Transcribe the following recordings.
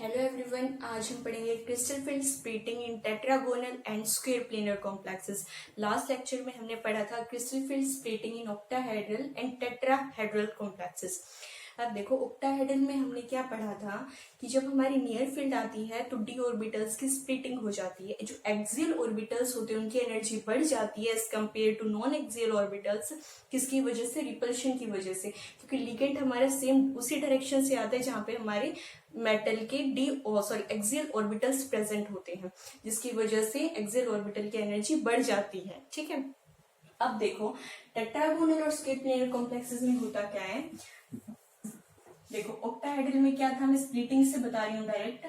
Hello everyone, आज हम पढ़ेंगे crystal field splitting in tetragonal and square planar complexes. Last lecture में हमने पढ़ा था crystal field splitting in octahedral and tetrahedral complexes. अब देखो, ऑक्टाहेड्रल में हमने क्या पढ़ा था कि जब हमारी नियर फील्ड आती है तो डी ऑर्बिटल्स की स्प्लिटिंग हो जाती है। जो एक्सियल ऑर्बिटल्स होते हैं उनकी एनर्जी बढ़ जाती है as compare to non axial orbitals. किसकी वजह से? रिपल्शन की वजह से, क्योंकि लिगेंड हमारा सेम उसी डायरेक्शन से आता है जहाँ पे हमारे मेटल के एक्सियल ऑर्बिटल्स प्रेजेंट होते हैं, जिसकी वजह से एक्सियल ऑर्बिटल की एनर्जी बढ़ जाती है। ठीक है, अब देखो टेट्रागोनल और स्क्वायर प्लेनर कॉम्प्लेक्सेस में होता क्या है। देखो, ऑक्टाहेड्रल में क्या था, मैं स्प्लिटिंग से बता रही हूँ डायरेक्ट।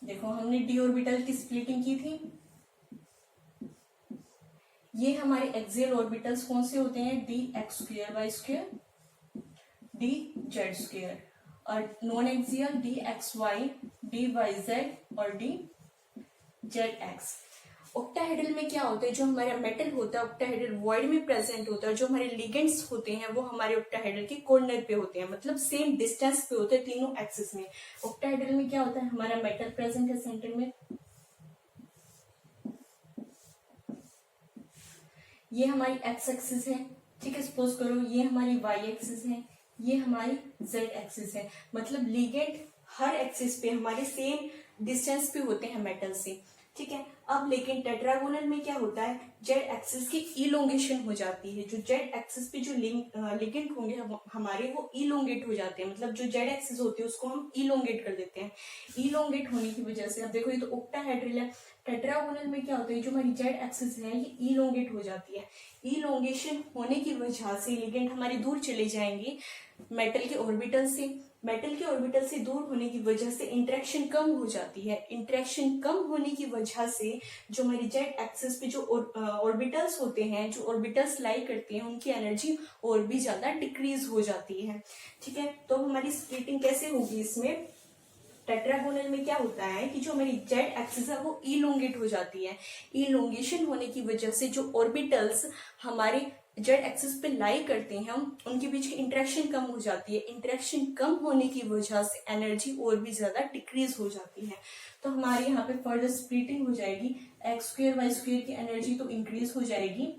देखो, हमने डी ऑर्बिटल की स्प्लिटिंग की थी। ये हमारे एक्सियल ऑर्बिटल्स कौन से होते हैं? D X square Y square, D Z square, और non axial D X Y, D Y Z और डी जेड एक्स। ऑक्टाहेड्रल में क्या होता है, जो हमारा मेटल होता है ऑक्टाहेड्रल वॉइड में प्रेजेंट होता है। जो हमारे लिगेंड्स होते हैं वो हमारे ऑक्टाहेड्रल के कॉर्नर पे होते हैं, मतलब सेम डिस्टेंस पे होते हैं तीनों एक्सिस में। ऑक्टाहेड्रल में क्या होता है, हमारा मेटल प्रेजेंट है सेंटर में, ये हमारी एक्स एक्सिस है। ठीक है, सपोज करो ये हमारी वाई एक्सिस है, ये हमारी जेड एक्सिस है। मतलब लिगेंड हर एक्सिस पे हमारे सेम डिस्टेंस पे होते हैं मेटल से। ठीक है, अब लेकिन टेट्रागोनल में क्या होता है, जेड एक्सिस की इलोंगेशन हो जाती है। जो जेड एक्सिस पे जो लिगेंड होंगे हमारे, वो इलोंगेट हो जाते हैं। मतलब जो जेड एक्सिस होती है उसको हम इलोंगेट कर देते हैं। इलोंगेट होने की वजह से, अब देखो ये तो ऑक्टाहेड्रल है, टेट्रागोनल में क्या होता है, जो हमारी जेड एक्सिस है ये इलोंगेट हो जाती है। इलोंगेशन होने की वजह से लिगेंड हमारे दूर चले जाएंगे मेटल के ऑर्बिटल से। मेटल के ऑर्बिटल से दूर होने की वजह से इंटरेक्शन कम हो जाती है। इंटरेक्शन कम होने की वजह से जो हमारी जेड एक्सिस पे जो ऑर्बिटल्स होते हैं, जो ऑर्बिटल्स लाई करते हैं, उनकी एनर्जी और भी ज्यादा डिक्रीज हो जाती है। ठीक है, तो हमारी स्प्लिटिंग कैसे होगी इसमें? टेट्रागोनल में क्या होता है कि जो हमारी जेड एक्सिस है वो इलोंगेट हो जाती है। इलोंगेशन होने की वजह से जो ऑर्बिटल्स हमारे जेड एक्सिस पे लाई करते हैं उनके बीच की इंटरेक्शन कम हो जाती है। इंटरेक्शन कम होने की वजह से एनर्जी और भी ज्यादा डिक्रीज हो जाती है। तो हमारे यहाँ पे फर्दर स्प्लिटिंग हो जाएगी। एक्स स्क्वायर वाई स्क्वायर की एनर्जी तो इंक्रीज हो जाएगी,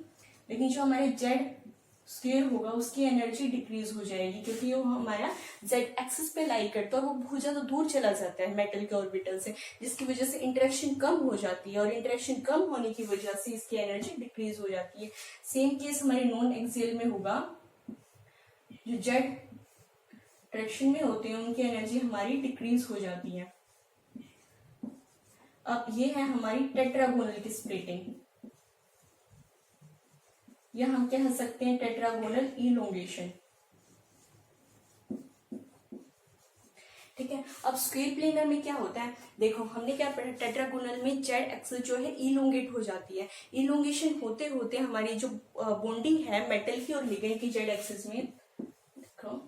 लेकिन जो हमारे जेड स्क्वायर होगा उसकी एनर्जी डिक्रीज हो जाएगी, क्योंकि वो हमारा जेड एक्सिस पे लाई करता है और वो बहुत ज्यादा दूर चला जाता है मेटल के ऑर्बिटल से, जिसकी वजह से इंटरेक्शन कम हो जाती है। और इंटरेक्शन कम होने की वजह से इसकी एनर्जी डिक्रीज हो जाती है। सेम केस हमारे नॉन एक्सियल में होगा। जो जेड डायरेक्शन में होते हैं उनकी एनर्जी हमारी डिक्रीज हो जाती है। अब ये है हमारी टेट्रागोनल की स्प्लिटिंग, या हम कह सकते हैं टेट्रागोनल इलोंगेशन। ठीक है, अब स्क्वायर प्लेनर में क्या होता है, देखो हमने क्या पढ़ा, टेट्रागोनल में जेड एक्सिस जो है इलोंगेट हो जाती है। इलोंगेशन होते होते हमारी जो बॉन्डिंग है मेटल की और लिगेंड की जेड एक्सिस में, देखो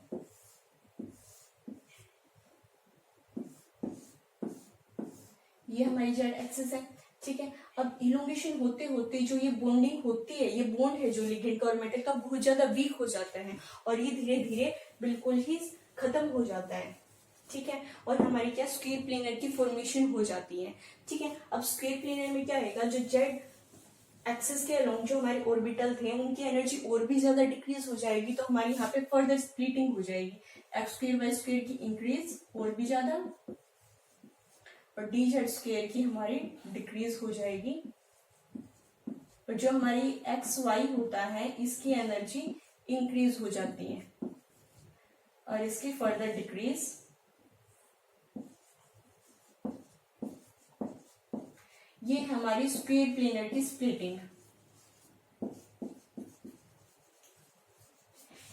ये हमारी जेड एक्सिस है। ठीक है, अब इलोंगेशन होते होते जो ये बॉन्डिंग होती है, ये बॉन्ड है जो लिगेंड का और मेटल का, बहुत ज्यादा वीक हो जाता है और ये धीरे धीरे बिल्कुल ही खत्म हो जाता है। ठीक है, और हमारी क्या स्क्वायर प्लेनर की फॉर्मेशन हो जाती है। ठीक है, अब स्क्वायर प्लेनर में क्या रहेगा, जो जेड एक्सिस के अलोंग जो हमारे ऑर्बिटल थे उनकी एनर्जी और भी ज्यादा डिक्रीज हो जाएगी। तो हमारी यहाँ पे फर्दर स्प्लिटिंग हो जाएगी। एक्स स्क्वायर वाई स्क्वायर की इंक्रीज और भी ज्यादा, और डी जेड स्क्वायर की हमारी डिक्रीज हो जाएगी। और जो हमारी एक्स वाई होता है इसकी एनर्जी इंक्रीज हो जाती है और इसकी फर्दर डिक्रीज। ये हमारी स्क्वायर प्लेनर की स्प्लिटिंग,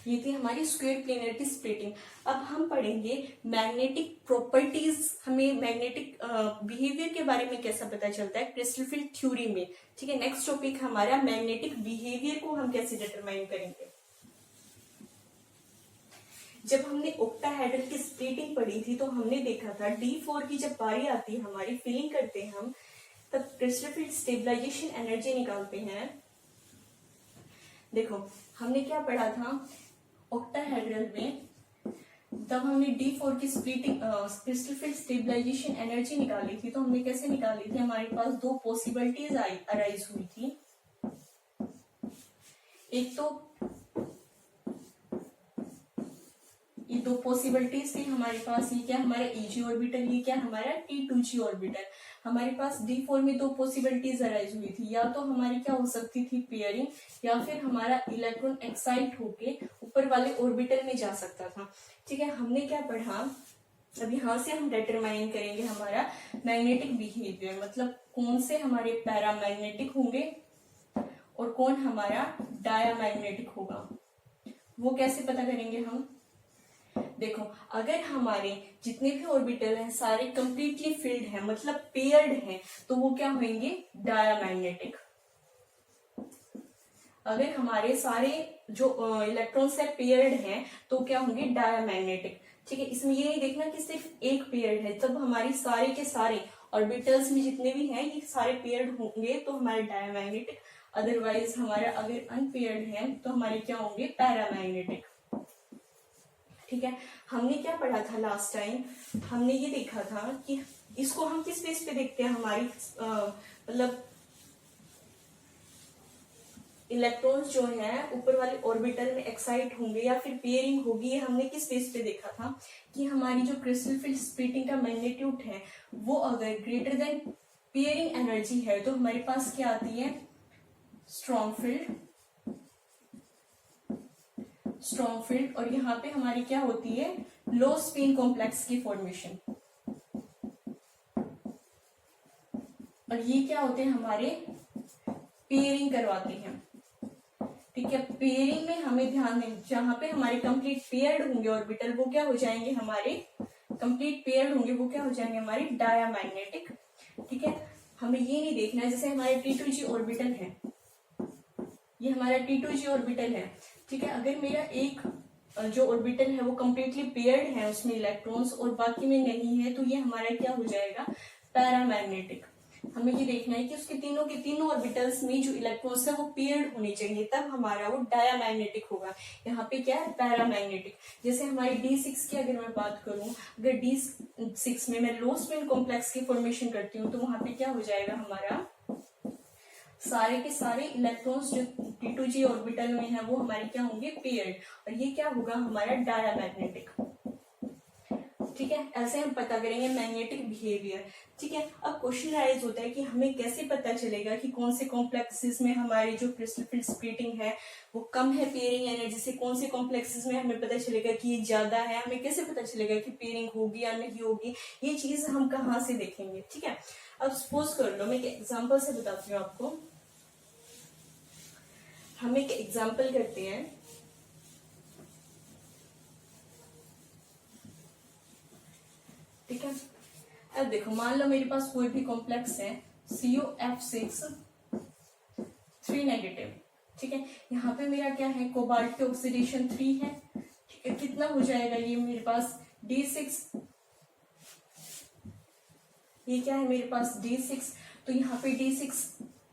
ये थी हमारी स्क्वायर प्लेनर की स्प्लिटिंग। अब हम पढ़ेंगे मैग्नेटिक प्रॉपर्टीज। हमें मैग्नेटिक बिहेवियर के बारे में कैसा पता चलता है क्रिस्टल फील्ड थ्योरी में। ठीक है, नेक्स्ट टॉपिक हमारा मैग्नेटिक बिहेवियर को हम कैसे डिटरमाइन करेंगे। जब हमने ऑक्टाहेड्रल की स्प्लिटिंग पढ़ी थी तो हमने देखा था D4 की जब बारी आती है हमारी फिलिंग करते हैं हम, तब क्रिस्टल फील्ड स्टेबलाइजेशन एनर्जी निकालते हैं। देखो हमने क्या पढ़ा था, ऑक्टाहेड्रल में तब हमने D4 की splitting crystal field stabilization energy निकाली थी। तो हमने कैसे निकाली थी, हमारे पास दो पॉसिबिलिटीज अराइज हुई थी। एक तो ये दो पॉसिबिलिटीज थी हमारे पास, ये क्या हमारा Eg ऑर्बिटल, ये क्या हमारा T2G ऑर्बिटल। हमारे पास D4 में दो पॉसिबिलिटीज अराइज हुई थी, या तो हमारी क्या हो सकती थी पेयरिंग, या फिर हमारा इलेक्ट्रॉन एक्साइट होके ऊपर वाले ऑर्बिटल में जा सकता था। ठीक है, हमने क्या पढ़ा, अब यहाँ से हम डिटरमाइन करेंगे हमारा मैग्नेटिक बिहेवियर, मतलब कौन से हमारे पैरामैग्नेटिक होंगे और कौन हमारा डायामैग्नेटिक होगा। वो कैसे पता करेंगे हम, देखो अगर हमारे जितने भी ऑर्बिटल हैं सारे कंप्लीटली फिल्ड हैं, मतलब पेयर्ड हैं, तो वो क्या होंगे, डायामैग्नेटिक। अगर हमारे सारे जो इलेक्ट्रॉन्स है पेयर्ड हैं तो क्या होंगे, डायामैग्नेटिक। ठीक है, इसमें ये नहीं देखना कि सिर्फ एक पेयर्ड है, तब हमारी सारे के सारे ऑर्बिटल्स में जितने भी हैं ये सारे पेयर्ड होंगे तो हमारे डायामैग्नेटिक, अदरवाइज हमारा अगर अनपेयर्ड है तो हमारे क्या होंगे, पैरामैग्नेटिक। ठीक है, हमने क्या पढ़ा था लास्ट टाइम, हमने ये देखा था कि इसको हम किस बेस पे देखते हैं, हमारी मतलब इलेक्ट्रॉन्स जो है ऊपर वाले ऑर्बिटल में एक्साइट होंगे या फिर पेयरिंग होगी, ये हमने किस बेस पे देखा था कि हमारी जो क्रिस्टल फील्ड स्प्लिटिंग का मैग्नीट्यूड है वो अगर ग्रेटर देन पेयरिंग एनर्जी है तो हमारे पास क्या आती है, स्ट्रॉन्ग फील्ड, और यहाँ पे हमारी क्या होती है, लो स्पिन कॉम्प्लेक्स की फॉर्मेशन। और ये क्या होते हैं, हमारे पेयरिंग करवाते हैं। ठीक है, पेयरिंग में हमें ध्यान दें, जहां पे हमारे कंप्लीट पेयर्ड होंगे ऑर्बिटल वो क्या हो जाएंगे, हमारे कंप्लीट पेयर्ड होंगे वो क्या हो जाएंगे, हमारे डायामैग्नेटिक। ठीक है, हमें ये नहीं देखना है, जैसे हमारे T2G ऑर्बिटल है, ये हमारा T2G ऑर्बिटल है। ठीक है, अगर मेरा एक जो ऑर्बिटल है वो कंप्लीटली पेयर्ड है, उसमें इलेक्ट्रॉन्स और बाकी में नहीं है, तो ये हमारा क्या हो जाएगा, पैरामैग्नेटिक। हमें ये देखना है कि उसके तीनों के तीनों ऑर्बिटल्स में जो इलेक्ट्रॉन्स है वो पेयर्ड होने चाहिए, तब हमारा वो डायामैग्नेटिक होगा। यहाँ पे क्या है, पैरामैग्नेटिक। जैसे हमारी D6 की अगर मैं बात करूं, अगर D6 में मैं लो स्पिन कॉम्प्लेक्स की फॉर्मेशन करती हूँ तो वहां पे क्या हो जाएगा, हमारा सारे के सारे इलेक्ट्रॉन्स जो T2G ऑर्बिटल में है वो हमारे क्या होंगे, पेयर्ड, और ये क्या होगा, हमारा डायामैग्नेटिक। ठीक है, ऐसे हम पता करेंगे मैग्नेटिक बिहेवियर। ठीक है, अब क्वेश्चन राइज होता है कि हमें कैसे पता चलेगा कि कौन से कॉम्प्लेक्सेस में हमारी जो क्रिस्टल फील्ड स्प्लिटिंग है वो कम है पेयरिंग एनर्जी से, कौन से कॉम्प्लेक्सेस में हमें पता चलेगा कि ये ज्यादा है, हमें कैसे पता चलेगा कि पेयरिंग होगी या नहीं होगी, ये चीज हम कहाँ से देखेंगे। ठीक है, अब सपोज कर लो, मैं एक एग्जाम्पल से बताती हूँ आपको। हम एक एग्जाम्पल करते हैं। ठीक है, अब देखो मान लो मेरे पास कोई भी कॉम्प्लेक्स है COF6 3 नेगेटिव। ठीक है, यहाँ पे मेरा क्या है, कोबाल्ट की ऑक्सीडेशन 3 है। ठीक है, कितना हो जाएगा ये मेरे पास D6, ये क्या है मेरे पास D6, तो यहाँ पे D6।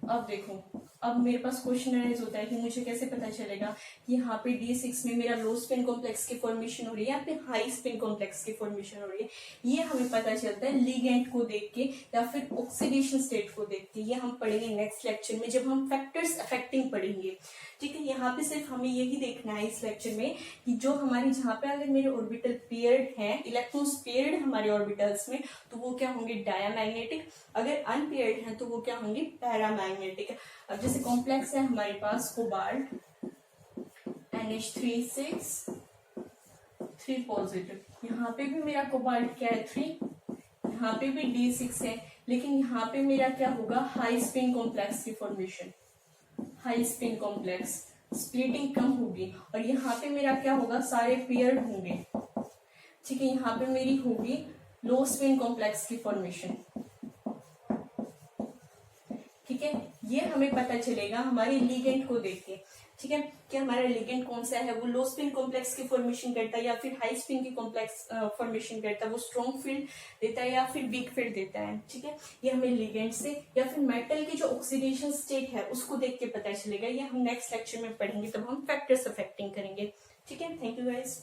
अब देखो, अब मेरे पास क्वेश्चन राइज होता है कि मुझे कैसे पता चलेगा कि यहाँ पे D6 में मेरा लो स्पिन कॉम्प्लेक्स की फॉर्मेशन हो रही है या फिर हाई स्पिन कॉम्प्लेक्स की फॉर्मेशन हो रही है। ये हमें पता चलता है लिगेंड को देख के या फिर ऑक्सीडेशन स्टेट को देख के। ये हम पढ़ेंगे नेक्स्ट लेक्चर में जब हम फैक्टर्स अफेक्टिंग पढ़ेंगे। ठीक है, यहाँ पे सिर्फ हमें यही देखना है इस लेक्चर में कि जो हमारी जहाँ पे अगर मेरे ऑर्बिटल पेयर्ड हैं, इलेक्ट्रॉन्स पेयर्ड हमारे ऑर्बिटल्स में, तो वो क्या होंगे, डायामैग्नेटिक। अगर अनपेयर्ड हैं तो वो क्या होंगे, पैरामैग्नेटिक। अब जैसे कॉम्प्लेक्स है हमारे पास कोबाल्ट NH3 3 पॉजिटिव, यहाँ पे भी मेरा कोबाल्ट क्या है 3, यहाँ पे भी D6 है, लेकिन यहाँ पे मेरा क्या होगा, हाई स्पिन कॉम्प्लेक्स की formation, high spin complex, splitting कम होगी, और यहाँ पे मेरा क्या होगा, सारे पेयर्ड होंगे। ठीक है, यहाँ पे मेरी होगी लो स्पिन कॉम्प्लेक्स की फॉर्मेशन। ठीक है, ये हमें पता चलेगा हमारे लिगेंड को देख के। ठीक है, कि हमारा लिगेंड कौन सा है, वो लो स्पिन कॉम्प्लेक्स की फॉर्मेशन करता है या फिर हाई स्पिन की कॉम्प्लेक्स फॉर्मेशन करता है, वो स्ट्रॉन्ग फील्ड देता है या फिर वीक फील्ड देता है। ठीक है, ये हमें लिगेंड से या फिर मेटल की जो ऑक्सीडेशन स्टेट है उसको देख के पता चलेगा। ये हम नेक्स्ट लेक्चर में पढ़ेंगे, तब हम फैक्टर्स अफेक्टिंग करेंगे। ठीक है, थैंक यू गाइस।